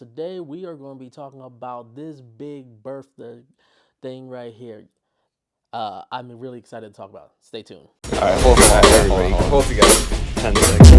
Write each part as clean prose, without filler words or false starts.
Today we are going to be talking about this big birthday thing right here. I'm really excited to talk about it. Stay tuned. All right, hold on, everybody. Hold together. 10 seconds.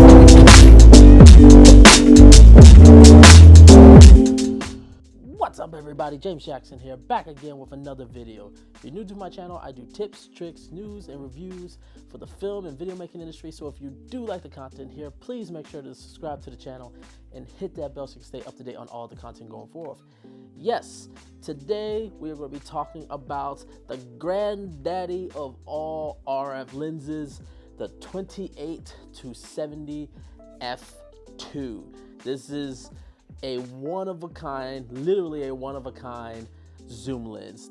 What's up, everybody? James Jackson here, back again with another video. If you're new to my channel, I do tips, tricks, news, and reviews for the film and video making industry. So if you do like the content here, please make sure to subscribe to the channel and hit that bell so you can stay up to date on all the content going forth. Yes, today we are going to be talking about the granddaddy of all RF lenses, the 28 to 70 f2. This is a one-of-a-kind, literally a one-of-a-kind zoom lens.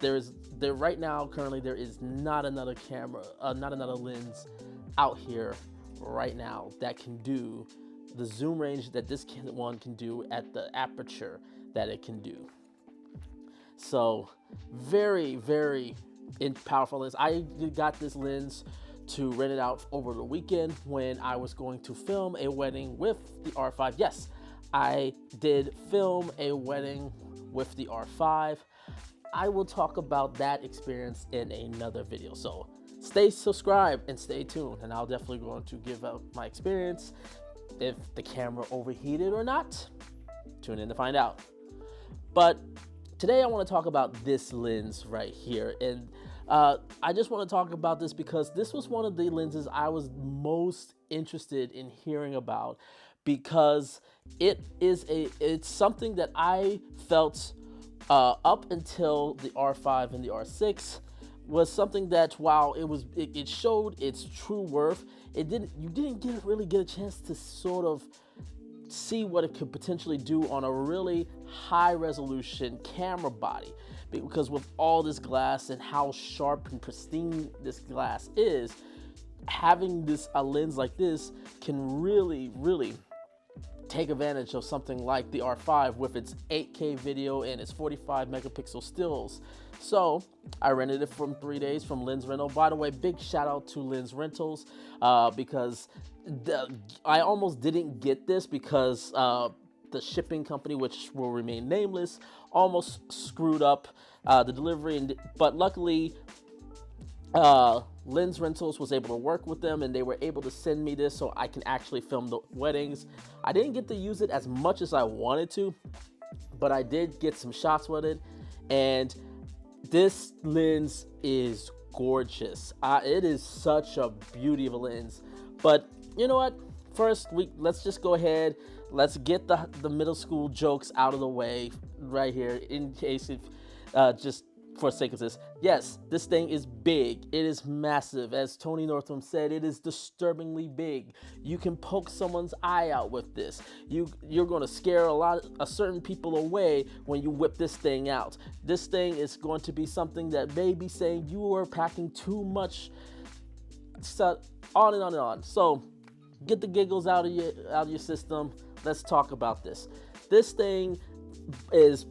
Right now, currently, there is not another camera, not another lens out here right now that can do the zoom range that this one can do at the aperture that it can do. So very, very powerful lens. I got this lens to rent it out over the weekend when I was going to film a wedding with the R5. Yes, I did film a wedding with the R5. I will talk about that experience in another video. So stay subscribed and stay tuned, and I'll definitely going to give out my experience. If the camera overheated or not, tune in to find out. But today I want to talk about this lens right here. And I just want to talk about this because this was one of the lenses I was most interested in hearing about, because it's something that I felt up until the R5 and the R6 was something that, while it showed its true worth, you didn't really get a chance to sort of see what it could potentially do on a really high resolution camera body. Because with all this glass and how sharp and pristine this glass is, having a lens like this can really take advantage of something like the R5 with its 8K video and its 45 megapixel stills. So I rented it from 3 days from Lens Rental. By the way, big shout out to Lens Rentals, because I almost didn't get this because the shipping company, which will remain nameless, almost screwed up the delivery. But luckily, Lens Rentals was able to work with them, and they were able to send me this so I can actually film the weddings. I didn't get to use it as much as I wanted to, but I did get some shots with it, and this lens is gorgeous. It is such a beauty of a lens. But you know what? First, let's just go ahead. Let's get the middle school jokes out of the way right here, in case just for the sake of this. Yes, this thing is big. It is massive. As Tony Northam said, it is disturbingly big. You can poke someone's eye out with this. You're going to scare a certain people away when you whip this thing out. This thing is going to be something that may be saying you are packing too much, on and on and on. So get the giggles out of your system. Let's talk about this. This thing is,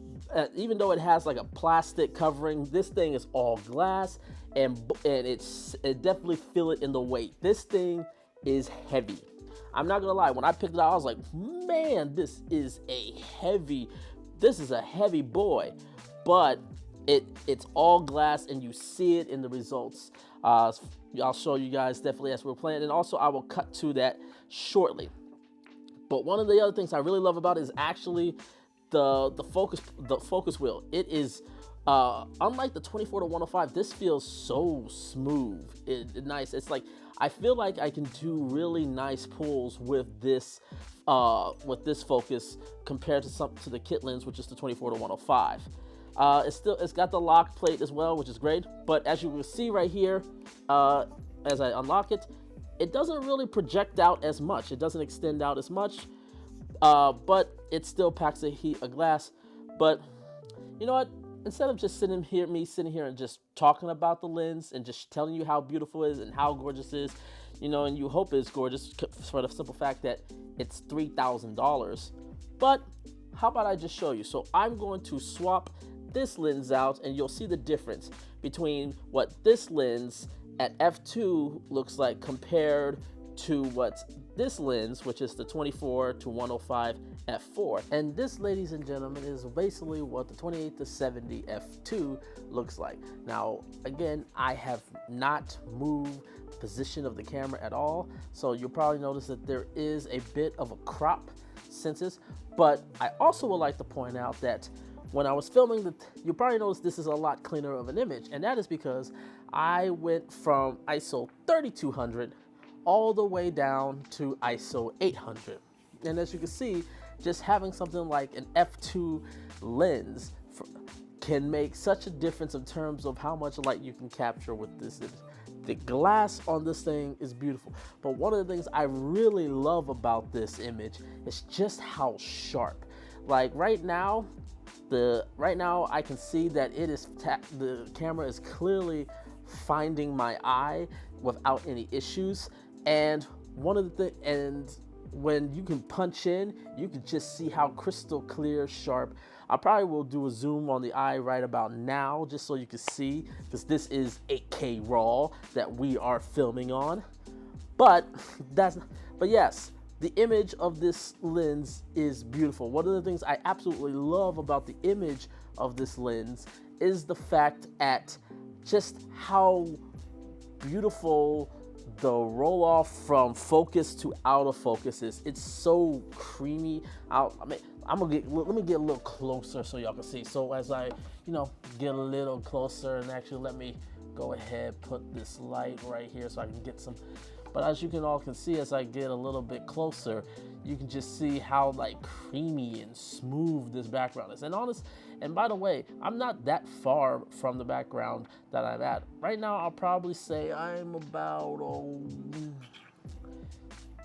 even though it has like a plastic covering, this thing is all glass, and it definitely feel it in the weight. This thing is heavy. I'm not gonna lie, when I picked it up, I was like, man, this is a heavy boy. But it's all glass, and you see it in the results. I'll show you guys definitely as we're playing, and also I will cut to that shortly. But one of the other things I really love about it is actually the focus wheel. It is unlike the 24 to 105. This feels so smooth, nice. It's like I feel like I can do really nice pulls with this focus compared to the kit lens, which is the 24 to 105. It's got the lock plate as well, which is great. But as you will see right here, as I unlock it, it doesn't really project out as much. It doesn't extend out as much, but it still packs a glass. But you know what? Instead of just sitting here and just talking about the lens and just telling you how beautiful it is and how gorgeous it is, and you hope it's gorgeous for the simple fact that it's $3,000. But how about I just show you? So I'm going to swap this lens out, and you'll see the difference between what this lens at f2 looks like compared to what this lens, which is the 24 to 105 f4. And this, ladies and gentlemen, is basically what the 28 to 70 f2 looks like. Now, again, I have not moved the position of the camera at all, so you'll probably notice that there is a bit of a crop senses. But I also would like to point out that when I was filming, you'll probably notice this is a lot cleaner of an image, and that is because I went from ISO 3200 all the way down to ISO 800. And as you can see, just having something like an f2 lens can make such a difference in terms of how much light you can capture with this. The glass on this thing is beautiful, but one of the things I really love about this image is just how sharp. Like right now I can see that it is the camera is clearly finding my eye without any issues. And one of the and when you can punch in, you can just see how crystal clear, sharp. I probably will do a zoom on the eye right about now, just so you can see, because this is 8K raw that we are filming on. But yes, the image of this lens is beautiful. One of the things I absolutely love about the image of this lens is the fact at just how beautiful the roll off from focus to out of focus is. It's so creamy out. I mean, let me get a little closer so y'all can see. So as I, get a little closer, and actually let me go ahead, put this light right here so I can get some. But as you can all can see, as I get a little bit closer, you can just see how like creamy and smooth this background is. And by the way, I'm not that far from the background that I'm at. Right now, I'll probably say I'm about,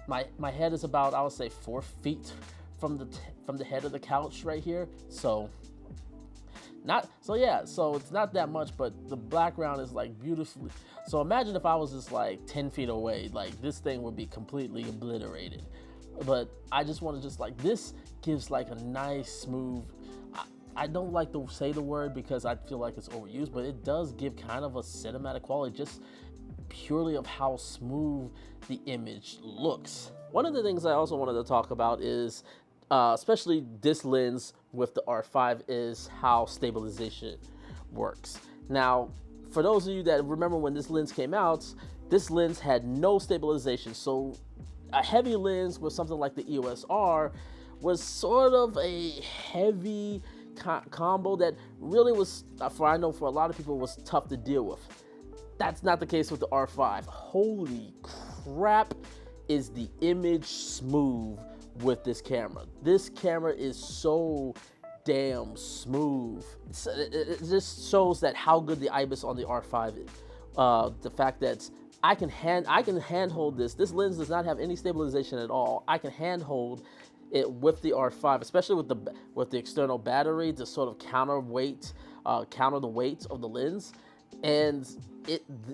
my head is about, I would say 4 feet from the head of the couch right here. So it's not that much, but the background is like beautifully. So imagine if I was just like 10 feet away, like this thing would be completely obliterated. But I just want to just like, this gives like a nice smooth, I don't like to say the word because I feel like it's overused, but it does give kind of a cinematic quality just purely of how smooth the image looks. One of the things I also wanted to talk about is, especially this lens with the R5, is how stabilization works. Now, for those of you that remember when this lens came out, this lens had no stabilization. So a heavy lens with something like the EOS R was sort of a heavy combo that really was, I know for a lot of people, was tough to deal with. That's not the case with the R5. Holy crap, is the image smooth with this camera. This camera is so damn smooth. It just shows that how good the IBIS on the R5 is. The fact that I can handhold this. This lens does not have any stabilization at all. I can handhold it with the R5, especially with the external battery to sort of counter the weight of the lens, and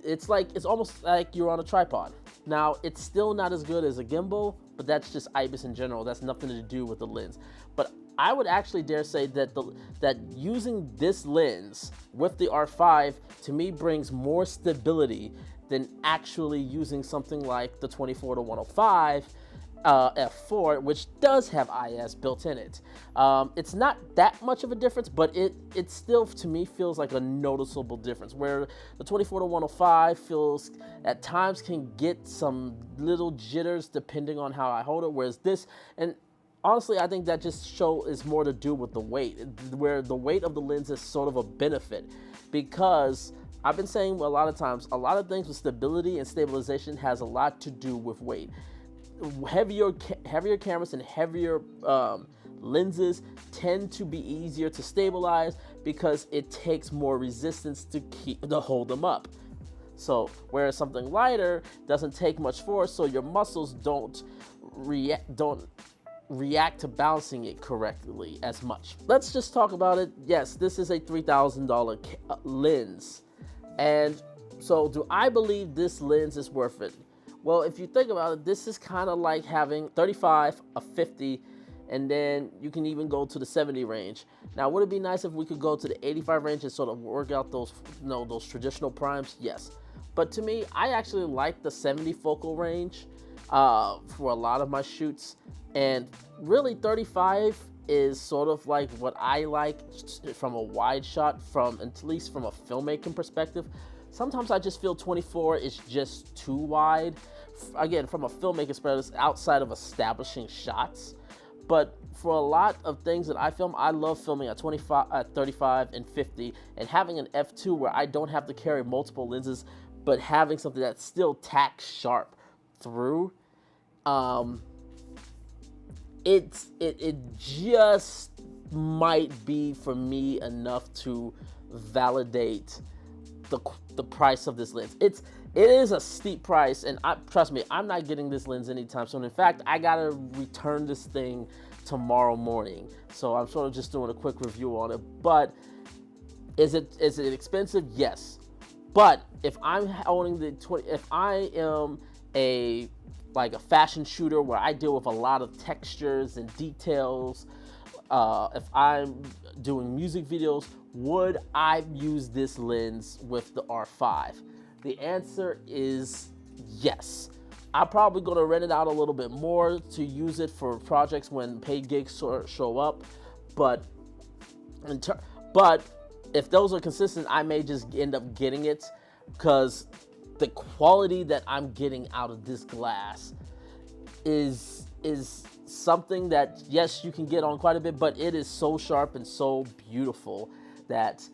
it's almost like you're on a tripod. Now, it's still not as good as a gimbal, but that's just IBIS in general. That's nothing to do with the lens. But I would actually dare say that using this lens with the R5 to me brings more stability than actually using something like the 24 to 105 f4, which does have IS built in it. It's not that much of a difference, but it still, to me, feels like a noticeable difference, where the 24 to 105 feels at times can get some little jitters depending on how I hold it, whereas this, and honestly, I think that just is more to do with the weight, where the weight of the lens is sort of a benefit, because I've been saying a lot of times, a lot of things with stability and stabilization has a lot to do with weight. Heavier cameras and heavier lenses tend to be easier to stabilize because it takes more resistance to hold them up. So whereas something lighter doesn't take much force, so your muscles don't react to balancing it correctly as much. Let's just talk about it. Yes, this is a $3,000 lens, and so do I believe this lens is worth it? Well, if you think about it, this is kind of like having 35, a 50, and then you can even go to the 70 range. Now, would it be nice if we could go to the 85 range and sort of work out those, those traditional primes? Yes. But to me, I actually like the 70 focal range. for a lot of my shoots. And really 35 is sort of like what I like from a wide shot, from at least from a filmmaking perspective. Sometimes I just feel 24 is just too wide, again, from a filmmaking perspective, outside of establishing shots. But for a lot of things that I film, I love filming at 25, at 35 and 50, and having an f2 where I don't have to carry multiple lenses, but having something that still tacks sharp through. It just might be for me enough to validate the price of this lens. It is a steep price, and trust me, I'm not getting this lens anytime soon. In fact, I gotta return this thing tomorrow morning, so I'm sort of just doing a quick review on it. But is it expensive? Yes. But if I'm owning the 20, if I am a fashion shooter where I deal with a lot of textures and details, if I'm doing music videos, would I use this lens with the R5? The answer is yes. I'm probably going to rent it out a little bit more to use it for projects when paid gigs show up, but if those are consistent, I may just end up getting it, because the quality that I'm getting out of this glass is something that, yes, you can get on quite a bit, but it is so sharp and so beautiful that,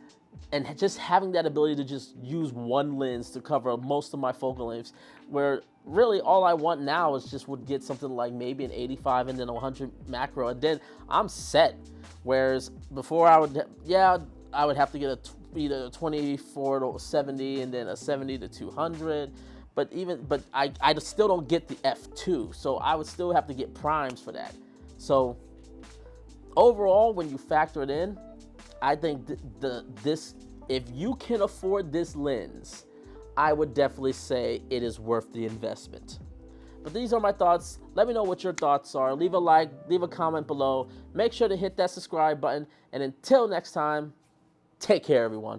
and just having that ability to just use one lens to cover most of my focal lengths, where really all I want now is just would get something like maybe an 85 and then a 100 macro, and then I'm set. Whereas before I would have to get either a 24 to 70 and then a 70 to 200. But I still don't get the f2, so I would still have to get primes for that. So overall, when you factor it in, I think if you can afford this lens, I would definitely say it is worth the investment. But these are my thoughts. Let me know what your thoughts are. Leave a like, leave a comment below. Make sure to hit that subscribe button. And until next time, take care, everyone.